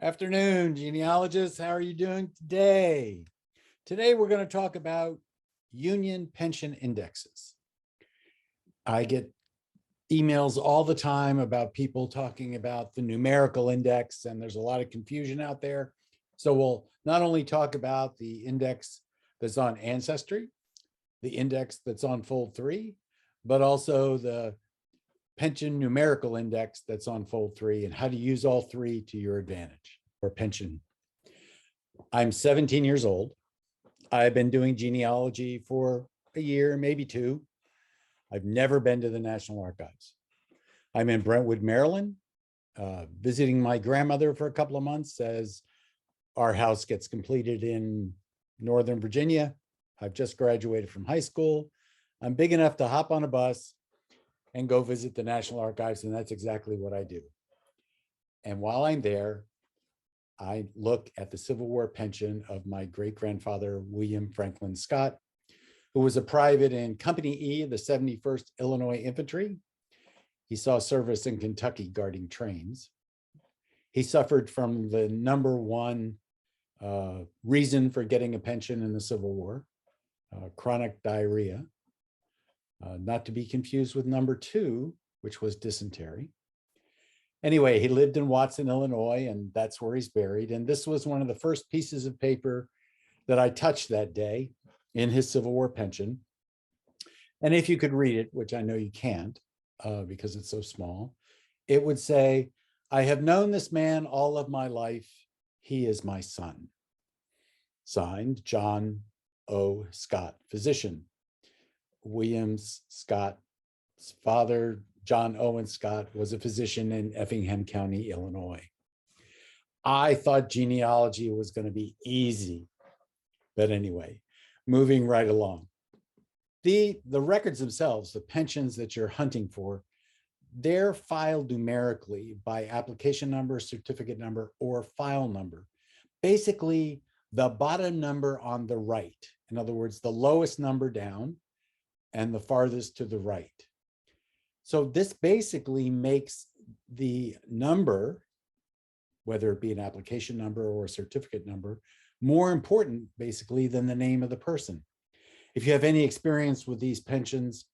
Afternoon, genealogists. How are you doing today? Today, we're going to talk about union pension indexes. I get emails all the time about people talking about the numerical index, and there's a lot of confusion out there. So we'll not only talk about the index that's on Ancestry, the index that's on Fold3, but also the Pension Numerical Index that's on Fold3 and how to use all three to your advantage for pension. I'm 17 years old. I've been doing genealogy for a year, maybe two. I've never been to the National Archives. I'm in Brentwood, Maryland, visiting my grandmother for a couple of months as our house gets completed in Northern Virginia. I've just graduated from high school. I'm big enough to hop on a bus and go visit the National Archives, and that's exactly what I do. And while I'm there, I look at the Civil War pension of my great-grandfather, William Franklin Scott, who was a private in Company E of the 71st Illinois Infantry. He saw service in Kentucky guarding trains. He suffered from the number one reason for getting a pension in the Civil War, chronic diarrhea. Not to be confused with number two, which was dysentery. Anyway, he lived in Watson, Illinois, and that's where he's buried. And this was one of the first pieces of paper that I touched that day in his Civil War pension. And if you could read it, which I know you can't because it's so small, it would say, "I have known this man all of my life. He is my son." Signed, John O. Scott, physician. William Scott's father, John Owen Scott, was a physician in Effingham County, Illinois. I thought genealogy was going to be easy, but anyway, moving right along. The records themselves, the pensions that you're hunting for, they're filed numerically by application number, certificate number, or file number. Basically, the bottom number on the right. In other words, the lowest number down and the farthest to the right. So this basically makes the number, whether it be an application number or a certificate number, more important basically than the name of the person. If you have any experience with these pensions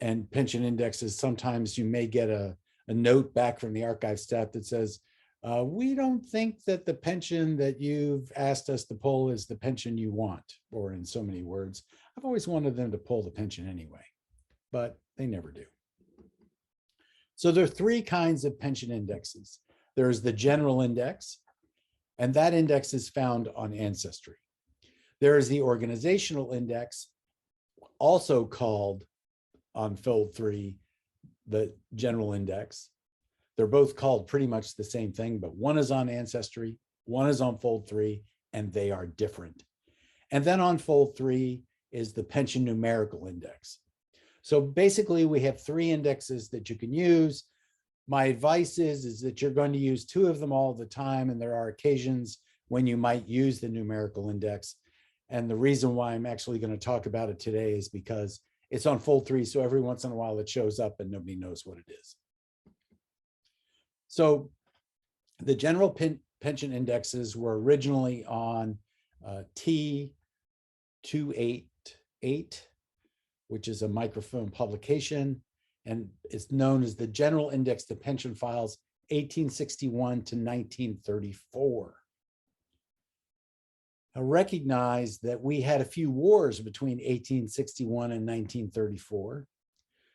and pension indexes, sometimes you may get a note back from the archive staff that says, we don't think that the pension that you've asked us to pull is the pension you want, or in so many words. I've always wanted them to pull the pension anyway, but they never do. So there are three kinds of pension indexes. There's the general index, and that index is found on Ancestry. There is the organizational index, also called on Fold3 the general index. They're both called pretty much the same thing, but one is on Ancestry, one is on Fold3, and they are different. And then on Fold3 is the Pension Numerical Index. So basically, we have three indexes that you can use. My advice is that you're going to use two of them all the time, and there are occasions when you might use the numerical index. And the reason why I'm actually going to talk about it today is because it's on Fold3, so every once in a while it shows up and nobody knows what it is. So the general pension indexes were originally on T288, which is a microfilm publication, and it's known as the General Index to Pension Files 1861 to 1934. Now recognize that we had a few wars between 1861 and 1934.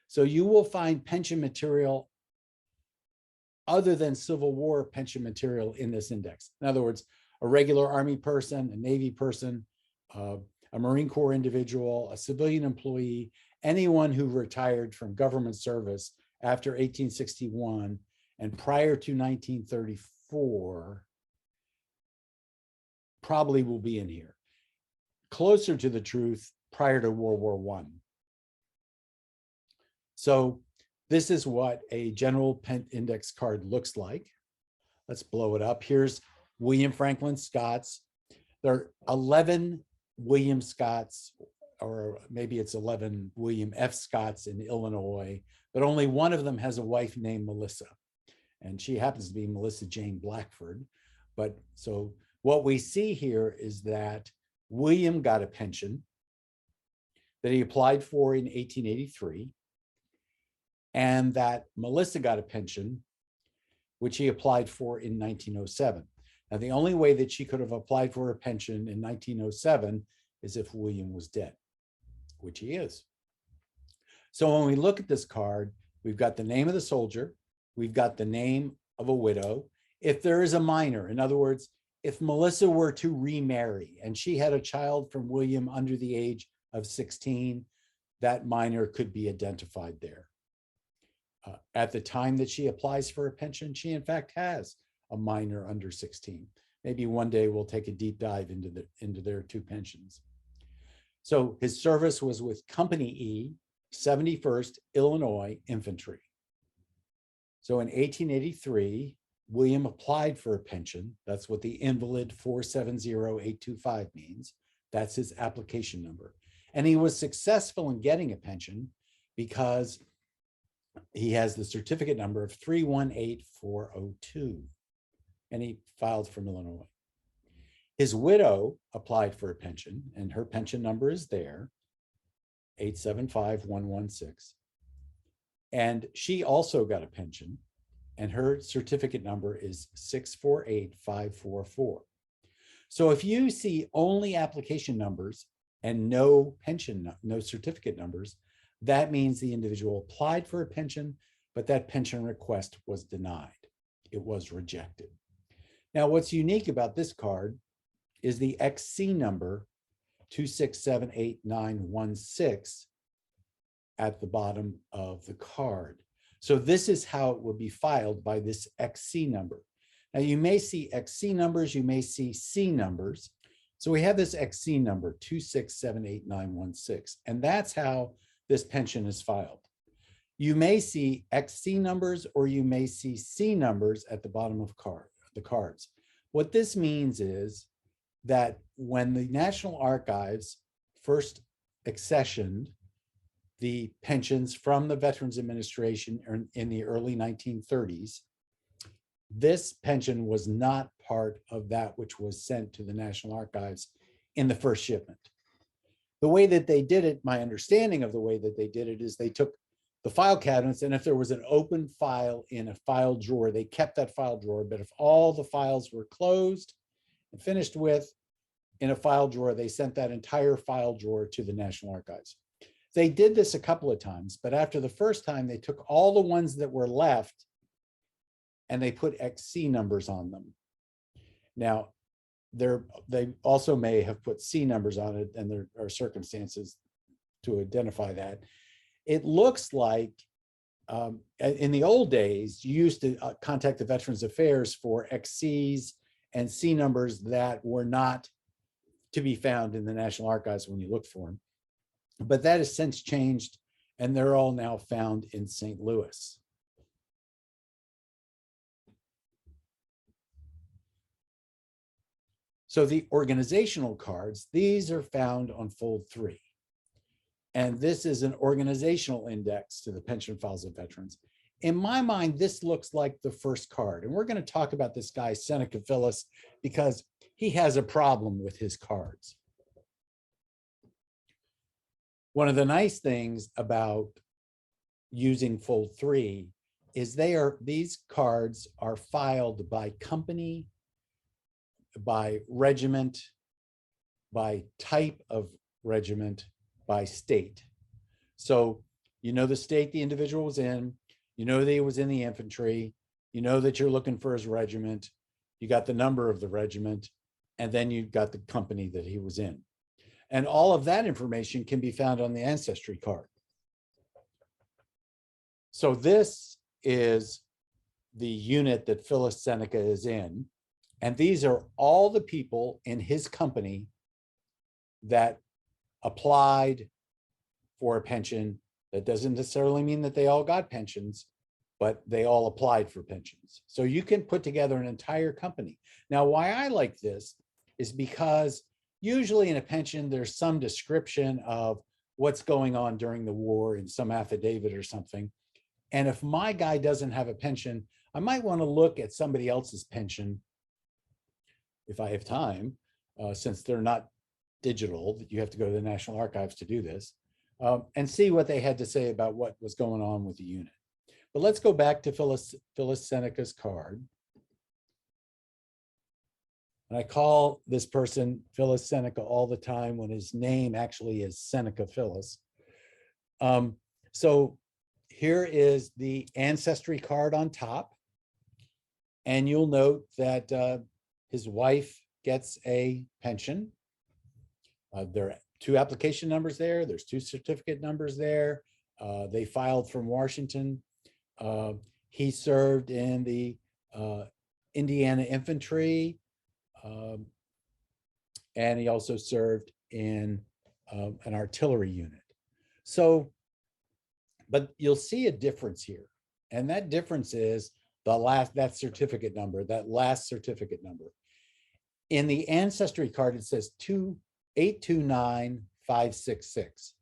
So you will find pension material other than Civil War pension material in this index. In other words, a regular Army person, a Navy person, a Marine Corps individual, a civilian employee, anyone who retired from government service after 1861 and prior to 1934 probably will be in here. Closer to the truth, prior to World War I. So this is what a general index card looks like. Let's blow it up. Here's William Franklin Scott's. There are 11 William Scotts, or maybe it's 11 William F. Scotts in Illinois, but only one of them has a wife named Melissa. And she happens to be Melissa Jane Blackford. But so what we see here is that William got a pension that he applied for in 1883, and that Melissa got a pension, which he applied for in 1907. Now, the only way that she could have applied for a pension in 1907 is if William was dead, which he is. So when we look at this card, we've got the name of the soldier, we've got the name of a widow. If there is a minor, in other words, if Melissa were to remarry and she had a child from William under the age of 16, that minor could be identified there. At the time that she applies for a pension, she in fact has a minor under 16. Maybe one day we'll take a deep dive into their two pensions. So his service was with Company E, 71st Illinois Infantry. So in 1883, William applied for a pension. That's what the invalid 470825 means. That's his application number. And he was successful in getting a pension because he has the certificate number of 318402, and he filed from Illinois. His widow applied for a pension, and her pension number is there, 875116. And she also got a pension, and her certificate number is 648544. So if you see only application numbers and no pension, no certificate numbers, that means the individual applied for a pension, but that pension request was denied. It was rejected. Now, what's unique about this card is the XC number 2678916 at the bottom of the card. So this is how it will be filed by this XC number. Now, you may see XC numbers, you may see C numbers. So we have this XC number 2678916, and that's how this pension is filed. You may see XC numbers or you may see C numbers at the bottom of the cards. What this means is that when the National Archives first accessioned the pensions from the Veterans Administration in the early 1930s, this pension was not part of that which was sent to the National Archives in the first shipment. The way that they did it, my understanding of the way that they did it is they took the file cabinets, and if there was an open file in a file drawer, they kept that file drawer. But if all the files were closed and finished with in a file drawer, they sent that entire file drawer to the National Archives. They did this a couple of times, but after the first time, they took all the ones that were left and they put XC numbers on them. Now, they also may have put C numbers on it, and there are circumstances to identify that. It looks like in the old days, you used to contact the Veterans Affairs for XCs and C numbers that were not to be found in the National Archives when you look for them. But that has since changed, and they're all now found in St. Louis. So the organizational cards, these are found on Fold3. And this is an organizational index to the pension files of veterans. In my mind, this looks like the first card. And we're going to talk about this guy, Seneca Phyllis, because he has a problem with his cards. One of the nice things about using Fold3 is these cards are filed by company, by regiment, by type of regiment, by state. So you know the state the individual was in, you know that he was in the infantry, you know that you're looking for his regiment, you got the number of the regiment, and then you got the company that he was in. And all of that information can be found on the ancestry card. So this is the unit that Phyllis Seneca is in. And these are all the people in his company that applied for a pension. That doesn't necessarily mean that they all got pensions, but they all applied for pensions. So you can put together an entire company. Now, why I like this is because usually in a pension, there's some description of what's going on during the war in some affidavit or something. And if my guy doesn't have a pension, I might want to look at somebody else's pension if I have time, since they're not digital, that you have to go to the National Archives to do this, and see what they had to say about what was going on with the unit. But let's go back to Phyllis Seneca's card. And I call this person Phyllis Seneca all the time when his name actually is Seneca Phyllis. So here is the ancestry card on top. And you'll note that his wife gets a pension. There are 2 application numbers there. There's 2 certificate numbers there. They filed from Washington. He served in the Indiana Infantry, and he also served in an artillery unit. So, but you'll see a difference here. And that difference is that certificate number, that last certificate number. In the ancestry card, it says 829566.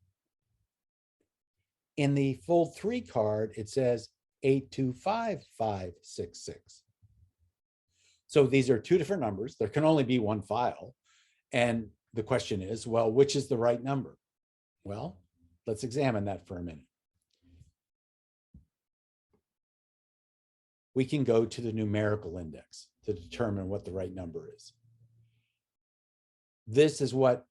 In the Fold3 card, it says 825566. So these are 2 different numbers. There can only be 1 file. And the question is, well, which is the right number? Well, let's examine that for a minute. We can go to the numerical index to determine what the right number is. This is what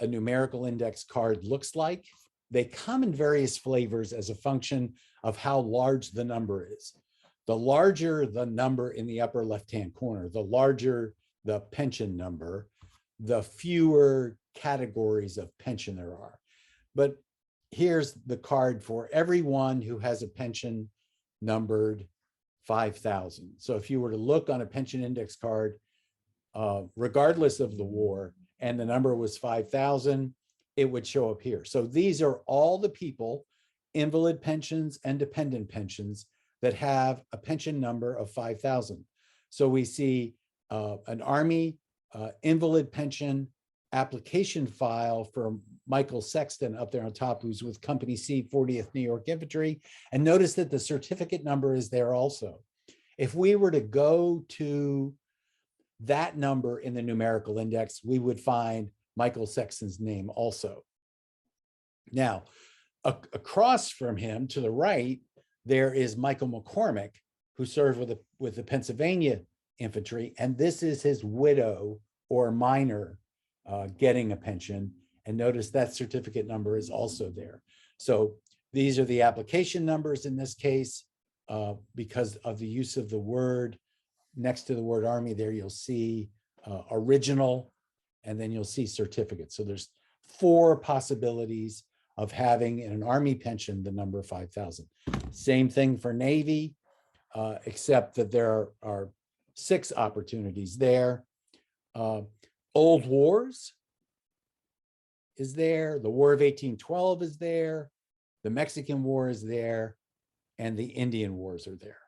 a numerical index card looks like. They come in various flavors as a function of how large the number is. The larger the number in the upper left-hand corner, the larger the pension number, the fewer categories of pension there are. But here's the card for everyone who has a pension numbered 5,000. So if you were to look on a pension index card, regardless of the war, and the number was 5,000, it would show up here. So these are all the people, invalid pensions and dependent pensions, that have a pension number of 5,000. So we see an Army invalid pension application file for Michael Sexton up there on top, who's with Company C, 40th New York Infantry. And notice that the certificate number is there also. If we were to go to that number in the numerical index, we would find Michael Sexton's name also. Now, across from him to the right, there is Michael McCormick, who served with the Pennsylvania Infantry, and this is his widow or minor getting a pension. And notice that certificate number is also there. So these are the application numbers in this case. Because of the use of the word next to the word Army there, you'll see original, and then you'll see certificate. So there's 4 possibilities of having in an Army pension the number 5,000. Same thing for Navy, except that there are 6 opportunities there. Old Wars is there. The War of 1812 is there. The Mexican War is there. And the Indian Wars are there.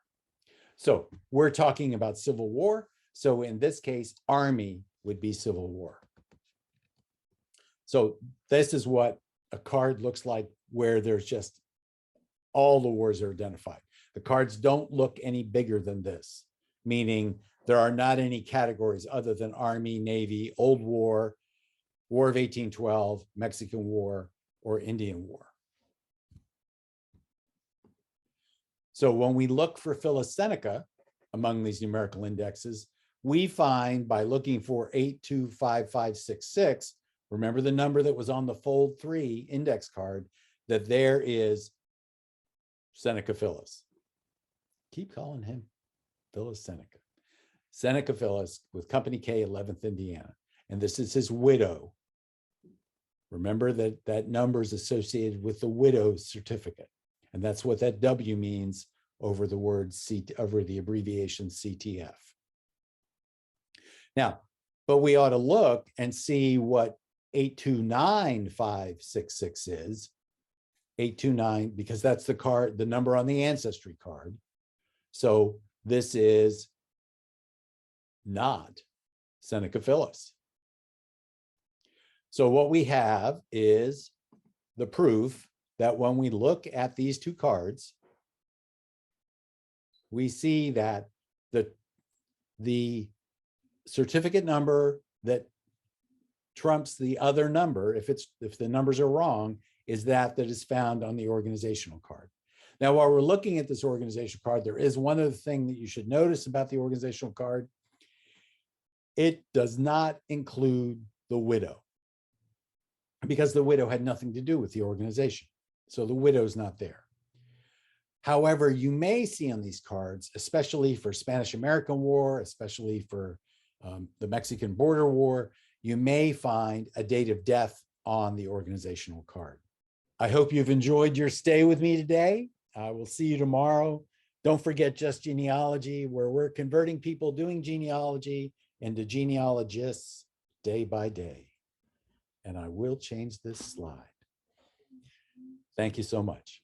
So we're talking about Civil War. So in this case, Army would be Civil War. So this is what a card looks like, where there's just all the wars are identified. The cards don't look any bigger than this, meaning there are not any categories other than Army, Navy, Old War, War of 1812, Mexican War, or Indian War. So when we look for Phyllis Seneca among these numerical indexes, we find by looking for 825566, remember the number that was on the Fold3 index card, that there is Seneca Phyllis. Keep calling him Phyllis Seneca. Seneca Phyllis with Company K, 11th Indiana. And this is his widow. Remember that that number is associated with the widow's certificate. And that's what that W means over the word over the abbreviation CTF. Now, but we ought to look and see what 829566 is. 829, because that's the card, the number on the ancestry card. So this is not Seneca Phyllis. So what we have is the proof that when we look at these 2 cards, we see that the certificate number that trumps the other number, if the numbers are wrong, is that is found on the organizational card. Now, while we're looking at this organizational card, there is one other thing that you should notice about the organizational card. It does not include the widow, because the widow had nothing to do with the organization. So the widow's not there. However, you may see on these cards, especially for Spanish-American War, especially for the Mexican Border War, you may find a date of death on the organizational card. I hope you've enjoyed your stay with me today. I will see you tomorrow. Don't forget Just Genealogy, where we're converting people doing genealogy into genealogists day by day. And I will change this slide. Thank you so much.